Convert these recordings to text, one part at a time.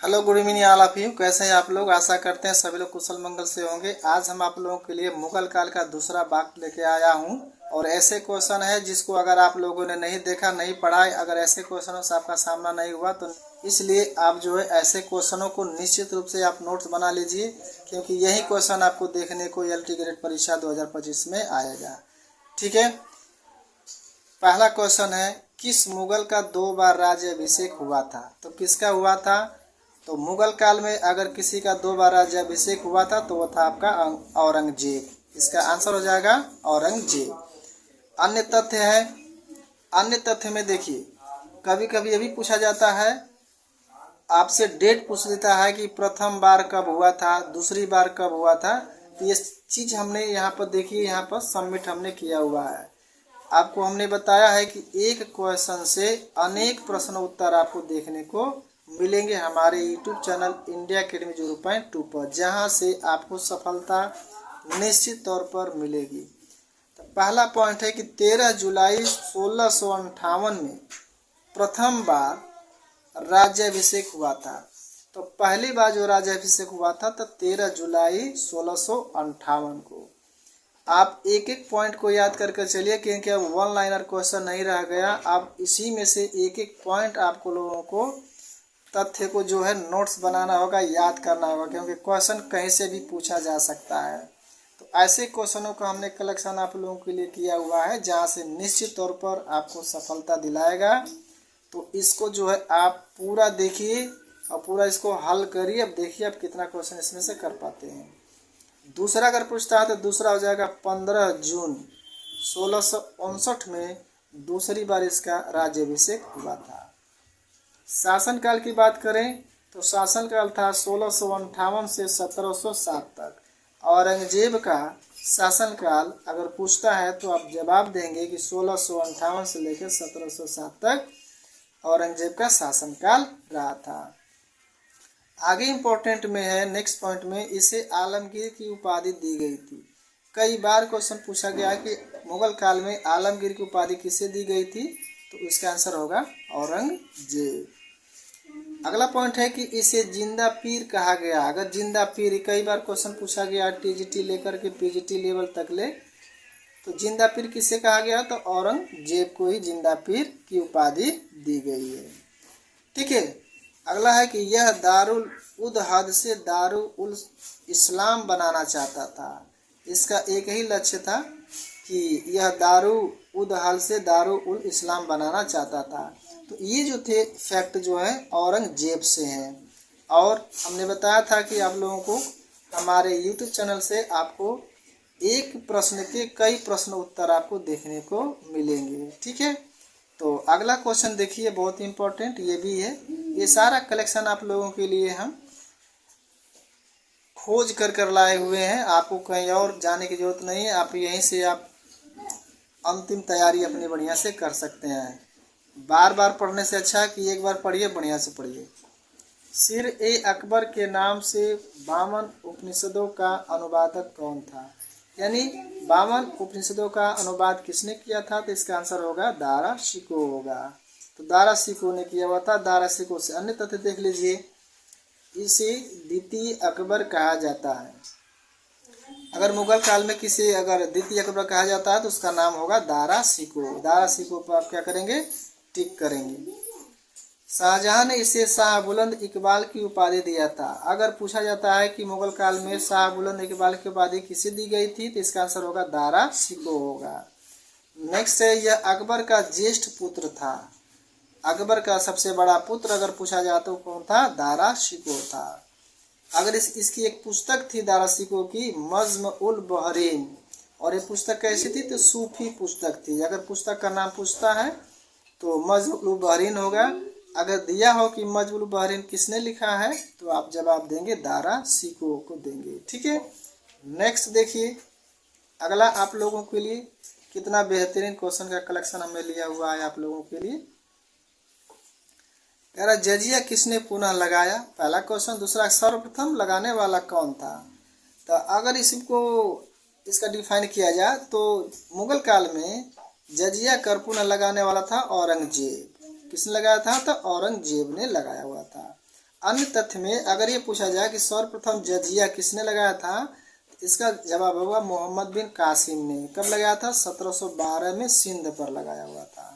Hello, good evening all of you. कैसे हैं आप लोग? आशा करते हैं सभी लोग कुशल मंगल से होंगे। आज हम आप लोगों के लिए मुगल काल का दूसरा भाग लेके आया हूं और ऐसे क्वेश्चन है जिसको अगर आप लोगों ने नहीं देखा, नहीं पढ़ा, अगर ऐसे क्वेश्चनों से आपका सामना नहीं हुआ तो इसलिए आप जो है ऐसे क्वेश्चनों को निश्चित रूप से आप नोट्स बना लीजिए, क्योंकि यही क्वेश्चन आपको देखने को एलटी ग्रेड परीक्षा 2025 में आएगा। ठीक है, पहला क्वेश्चन है, किस मुगल का 2 बार राज्य अभिषेक हुआ था? तो किसका हुआ था? तो मुगल काल में अगर किसी का 2 बार राज्य अभिषेक हुआ था तो वो था आपका औरंगजेब। इसका आंसर हो जाएगा औरंगजेब। अन्य तथ्य है, अन्य तथ्य में देखिए, कभी कभी ये भी पूछा जाता है, आपसे डेट पूछ लेता है कि प्रथम बार कब हुआ था, दूसरी बार कब हुआ था। तो ये चीज हमने यहाँ पर देखिए, यहाँ पर सबमिट हमने किया हुआ है। आपको हमने बताया है कि एक क्वेश्चन से अनेक प्रश्न उत्तर आपको देखने को मिलेंगे हमारे यूट्यूब चैनल इंडिया अकेडमी 0.2 पर, जहां से आपको सफलता निश्चित तौर पर मिलेगी। तो पहला पॉइंट है कि 13 जुलाई 1658 में प्रथम बार राज्याभिषेक हुआ था। तो पहली बार जो राज्याभिषेक हुआ था तो 13 जुलाई 1658 को। आप एक एक पॉइंट को याद करके चलिए, क्योंकि अब वन लाइनर क्वेश्चन नहीं रह गया। आप इसी में से एक एक पॉइंट आपको लोगों को तथ्य को जो है नोट्स बनाना होगा, याद करना होगा, क्योंकि क्वेश्चन कहीं से भी पूछा जा सकता है। तो ऐसे क्वेश्चनों का हमने कलेक्शन आप लोगों के लिए किया हुआ है, जहां से निश्चित तौर पर आपको सफलता दिलाएगा। तो इसको जो है आप पूरा देखिए और पूरा इसको हल करिए। अब देखिए आप कितना क्वेश्चन इसमें से कर पाते हैं। दूसरा अगर पूछता है तो दूसरा हो जाएगा 15 जून 1659 में दूसरी बार इसका राज्याभिषेक हुआ था। शासनकाल की बात करें तो शासनकाल था 1658 से 1707 तक। औरंगजेब का शासनकाल अगर पूछता है तो आप जवाब देंगे कि 1658 से लेकर 1707 तक औरंगजेब का शासनकाल रहा था। आगे इम्पोर्टेंट में है, नेक्स्ट पॉइंट में, इसे आलमगीर की उपाधि दी गई थी। कई बार क्वेश्चन पूछा गया कि मुगल काल में आलमगीर की उपाधि किसे दी गई थी? तो इसका आंसर होगा औरंगजेब। अगला पॉइंट है कि इसे जिंदा पीर कहा गया। अगर जिंदा पीर, कई बार क्वेश्चन पूछा गया टीजीटी लेकर के पीजीटी लेवल तक ले, तो जिंदा पीर किसे कहा गया? तो औरंगजेब को ही जिंदा पीर की उपाधि दी गई है। ठीक है, अगला है कि यह दारुल उद हद से दारुल इस्लाम बनाना चाहता था। इसका एक ही लक्ष्य था कि यह दारुल उद हद से दारुल इस्लाम बनाना चाहता था। तो ये जो थे फैक्ट जो है औरंगजेब से हैं। और हमने बताया था कि आप लोगों को हमारे यूट्यूब चैनल से आपको एक प्रश्न के कई प्रश्न उत्तर आपको देखने को मिलेंगे। ठीक है, तो अगला क्वेश्चन देखिए, बहुत इंपॉर्टेंट ये भी है। ये सारा कलेक्शन आप लोगों के लिए हम खोज कर लाए हुए हैं। आपको कहीं और जाने की जरूरत नहीं है, आप यहीं से आप अंतिम तैयारी अपनी बढ़िया से कर सकते हैं। बार बार पढ़ने से अच्छा है कि एक बार पढ़िए, बढ़िया से पढ़िए। सिर ए अकबर के नाम से 52 उपनिषदों का अनुवादक कौन था? यानी 52 उपनिषदों का अनुवाद किसने किया था? तो इसका आंसर होगा दारा शिको होगा। तो दारा शिको ने किया हुआ था। दारा शिको से अन्य तथ्य देख लीजिए, इसे द्वितीय अकबर कहा जाता है। अगर मुगल काल में किसी अगर द्वितीय अकबर कहा जाता है तो उसका नाम होगा दारा शिको। दारा शिको पर आप क्या करेंगे? टिक करेंगे। शाहजहां ने इसे शाह बुलंद इकबाल की उपाधि दिया था। अगर पूछा जाता है कि मुगल काल में शाह बुलंद इकबाल की उपाधि किसे दी गई थी तो इसका आंसर होगा दारा शिको होगा। नेक्स्ट है, यह अकबर का ज्येष्ठ पुत्र था। अकबर का सबसे बड़ा पुत्र अगर पूछा जाए तो कौन था? दारा शिको था। अगर इसकी एक पुस्तक थी दारा शिको की, मज्म उल बहरीन, और ये पुस्तक कैसी थी? तो सूफी पुस्तक थी। अगर पुस्तक का नाम पूछता है तो मज्म उल बहरीन होगा। अगर दिया हो कि मज्म उल बहरीन किसने लिखा है तो आप जवाब देंगे दारा शिको को देंगे। ठीक है, नेक्स्ट देखिए, अगला आप लोगों के लिए कितना बेहतरीन क्वेश्चन का कलेक्शन हमने लिया हुआ है आप लोगों के लिए। कह रहा जजिया किसने पुनः लगाया? पहला क्वेश्चन। दूसरा, सर्वप्रथम लगाने वाला कौन था? तो अगर इसका डिफाइन किया जाए तो मुगल काल में जजिया कर पुनः लगाने वाला था औरंगजेब। किसने लगाया था? तो औरंगजेब ने लगाया हुआ था। अन्य तथ्य में अगर ये पूछा जाए कि सर्वप्रथम जजिया किसने लगाया था, इसका जवाब होगा मोहम्मद बिन कासिम ने। कब लगाया था? 1712 में सिंध पर लगाया हुआ था।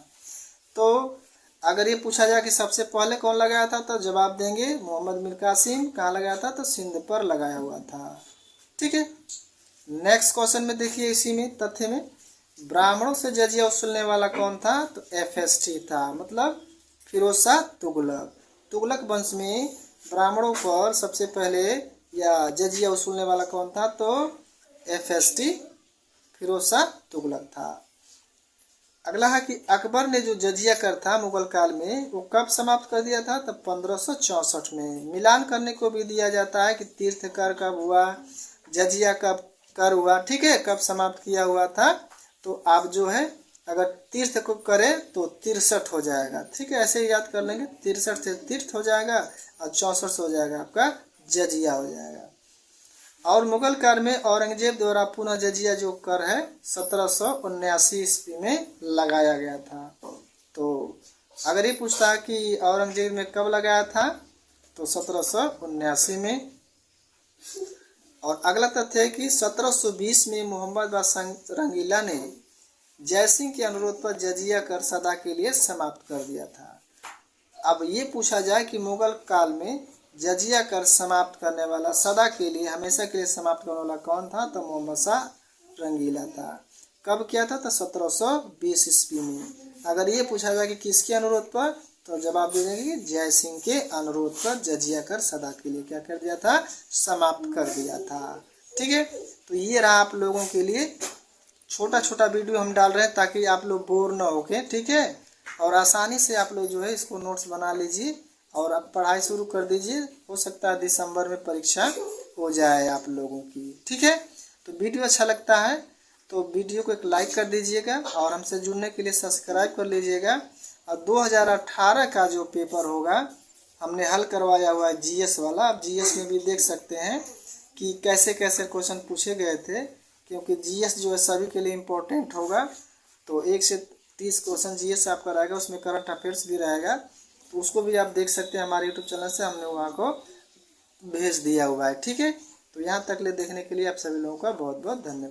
तो अगर ये पूछा जाए कि सबसे पहले कौन लगाया था, तो जवाब देंगे मोहम्मद बिन कासिम। कहाँ लगाया था? तो सिंध पर लगाया हुआ था। ठीक है, नेक्स्ट क्वेश्चन में देखिए, इसी में तथ्य में ब्राह्मणों से जजिया वसूलने वाला कौन था? तो FST था, मतलब फिरोज शाह तुगलक। तुगलक वंश में ब्राह्मणों पर सबसे पहले या जजिया वसूलने वाला कौन था? तो FST फिरोज शाह तुगलक था। अगला है कि अकबर ने जो जजिया कर था मुगल काल में, वो कब समाप्त कर दिया था? तो 1564 में। मिलान करने को भी दिया जाता है कि तीर्थ कर कब हुआ, जजिया कब कर हुआ, ठीक है, कब समाप्त किया हुआ था। तो आप जो है अगर तीर्थ को करें तो 63 हो जाएगा, ठीक है, ऐसे ही याद कर लेंगे। 63 से तीर्थ हो जाएगा और 64 से हो जाएगा आपका जजिया हो जाएगा। और मुगल काल में औरंगजेब द्वारा पुनः जजिया जो कर है 1779 ईस्वी में लगाया गया था। तो अगर ये पूछता है कि औरंगजेब ने कब लगाया था, तो 1779 में। और अगला तथ्य है कि 1720 में मोहम्मद बादशाह रंगीला ने जयसिंह के अनुरोध पर जजिया कर सदा के लिए समाप्त कर दिया था। अब ये पूछा जाए कि मुगल काल में जजिया कर समाप्त करने वाला, सदा के लिए, हमेशा के लिए समाप्त करने वाला कौन था? तो मोहम्मद शाह रंगीला था। कब किया था? तो 1720 ईस्वी में। अगर ये पूछा जाए कि किसके अनुरोध पर, तो जवाब दे देंगे कि जय सिंह के अनुरोध पर जजिया कर सदा के लिए क्या कर दिया था? समाप्त कर दिया था। ठीक है, तो ये रहा आप लोगों के लिए छोटा छोटा वीडियो हम डाल रहे हैं ताकि आप लोग बोर ना होके, ठीक है, और आसानी से आप लोग जो है इसको नोट्स बना लीजिए और अब पढ़ाई शुरू कर दीजिए। हो सकता है दिसंबर में परीक्षा हो जाए आप लोगों की। ठीक है, तो वीडियो अच्छा लगता है तो वीडियो को एक लाइक कर दीजिएगा और हमसे जुड़ने के लिए सब्सक्राइब कर लीजिएगा। और 2018 का जो पेपर होगा हमने हल करवाया हुआ है GS वाला। आप GS में भी देख सकते हैं कि कैसे कैसे क्वेश्चन पूछे गए थे, क्योंकि GS जो है सभी के लिए इम्पोर्टेंट होगा। तो 1 से 30 क्वेश्चन GS आपका रहेगा, उसमें करंट अफेयर्स भी रहेगा, तो उसको भी आप देख सकते हैं हमारे यूट्यूब चैनल से, हमने वहाँ को भेज दिया हुआ है। ठीक है, तो यहाँ तक ले देखने के लिए आप सभी लोगों का बहुत बहुत धन्यवाद।